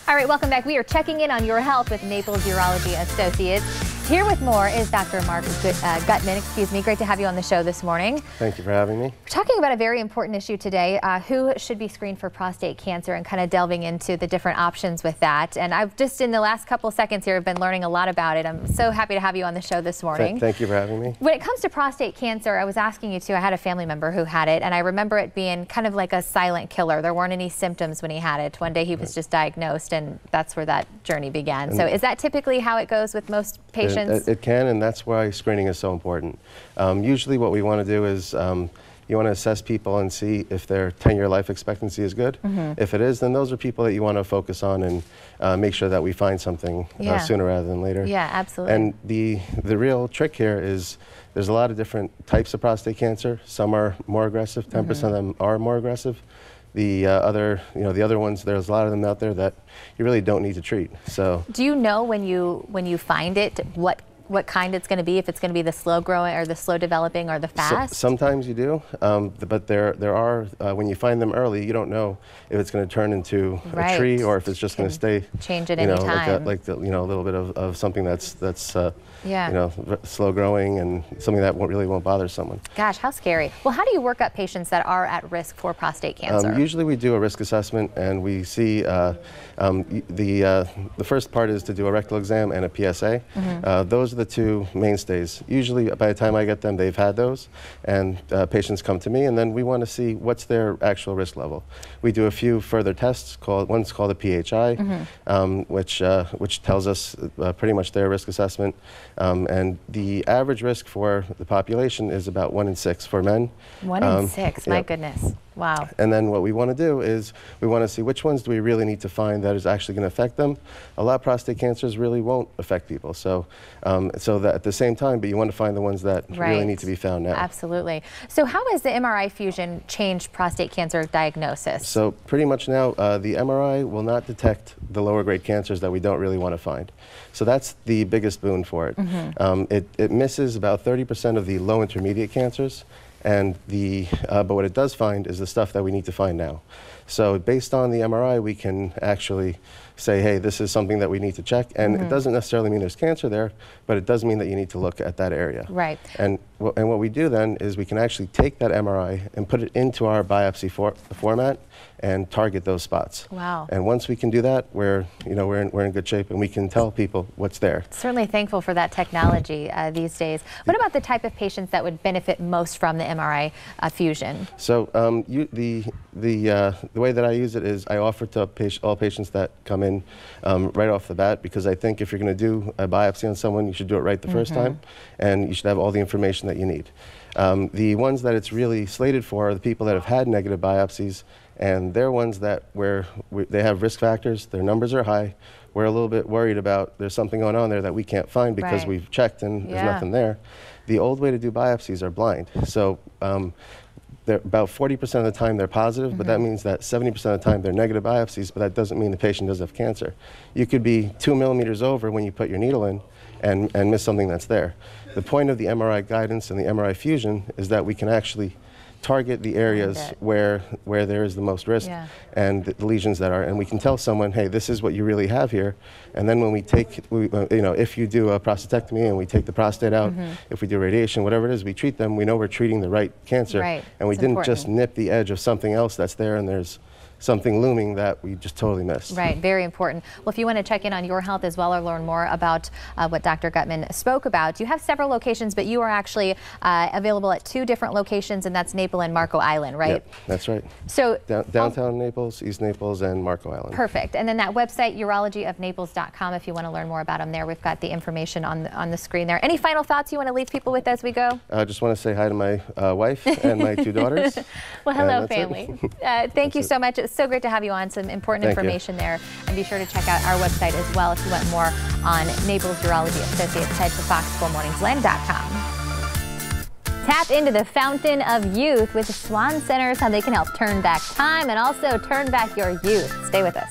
All right, welcome back. We are checking in on your health with Naples Urology Associates. Here with more is Dr. Mark Gutman. Great to have you on the show this morning. Thank you for having me. We're talking about a very important issue today, who should be screened for prostate cancer, and kind of delving into the different options with that. And I've just, in the last couple seconds here, have been learning a lot about it. I'm so happy to have you on the show this morning. Thank you for having me. When it comes to prostate cancer, I was asking you too, I had a family member who had it, and I remember it being kind of like a silent killer. There weren't any symptoms when he had it. One day he was just diagnosed, and that's where that journey began. So is that typically how it goes with most patients? It can, and that's why screening is so important. Usually what we want to do is you want to assess people and see if their 10-year life expectancy is good. If it is, then those are people that you want to focus on and make sure that we find something sooner rather than later. Yeah, absolutely. And the real trick here is there's a lot of different types of prostate cancer. Some are more aggressive, 10% of them are more aggressive. The other ones, there's a lot of them out there that you really don't need to treat. So, do you know when you find it what kind it's going to be? If it's going to be the slow growing or the slow developing or the fast? Sometimes you do, but there are when you find them early, you don't know if it's going to turn into a tree or if it's just going to stay change at any time. Like a little bit of something that's slow growing and something that really won't bother someone. Gosh, how scary. Well, how do you work up patients that are at risk for prostate cancer? Usually we do a risk assessment, and we see the first part is to do a rectal exam and a PSA. Those are the two mainstays. Usually by the time I get them, they've had those, and patients come to me, and then we want to see what's their actual risk level. We do a few further tests. One's called a PHI, which tells us pretty much their risk assessment. And the average risk for the population is about 1 in 6 for men. 1 in 6, my goodness. Wow. And then what we want to do is we want to see which ones do we really need to find that is actually going to affect them. A lot of prostate cancers really won't affect people. So that at the same time, but you want to find the ones that really need to be found now. Absolutely. So how has the MRI Fusion changed prostate cancer diagnosis? So pretty much now the MRI will not detect the lower grade cancers that we don't really want to find. So that's the biggest boon for it. It misses about 30% of the low intermediate cancers. And but what it does find is the stuff that we need to find now. So based on the MRI, we can actually say, hey, this is something that we need to check. And it doesn't necessarily mean there's cancer there, but it does mean that you need to look at that area. Right. And what we do then is we can actually take that MRI and put it into our biopsy format and target those spots. Wow. And once we can do that, we're in good shape, and we can tell people what's there. Certainly thankful for that technology these days. What about the type of patients that would benefit most from the MRI Fusion? So the way that I use it is I offer to all patients that come in right off the bat, because I think if you're going to do a biopsy on someone, you should do it right the first time, and you should have all the information that you need. The ones that it's really slated for are the people that have had negative biopsies, and they're ones that they have risk factors, their numbers are high. We're a little bit worried about there's something going on there that we can't find because we've checked and there's nothing there. The old way to do biopsies are blind. So about 40% of the time they're positive, but that means that 70% of the time they're negative biopsies, but that doesn't mean the patient doesn't have cancer. You could be 2 millimeters over when you put your needle in and miss something that's there. The point of the MRI guidance and the MRI Fusion is that we can actually target the areas where there is the most risk and the lesions that are, and we can tell someone, hey, this is what you really have here. And then when we take, if you do a prostatectomy and we take the prostate out, if we do radiation, whatever it is, we treat them, we know we're treating the right cancer. And we didn't just nip the edge of something else that's there and there's something looming that we just totally missed. Right, very important. Well, if you want to check in on your health as well or learn more about what Dr. Gutman spoke about, you have several locations, but you are actually available at 2 different locations, and that's Naples and Marco Island, right? Yep, that's right. So downtown Naples, East Naples, and Marco Island. Perfect. And then that website, urologyofnaples.com, if you want to learn more about them there. We've got the information on the screen there. Any final thoughts you want to leave people with as we go? I just want to say hi to my wife and my 2 daughters. Well, hello, family. Thank you so much. It's so great to have you on. Some important information there. And be sure to check out our website as well if you want more on Naples Urology Associates. Head to fox4morningsland.com. Tap into the fountain of youth with Swan Centers, how they can help turn back time and also turn back your youth. Stay with us.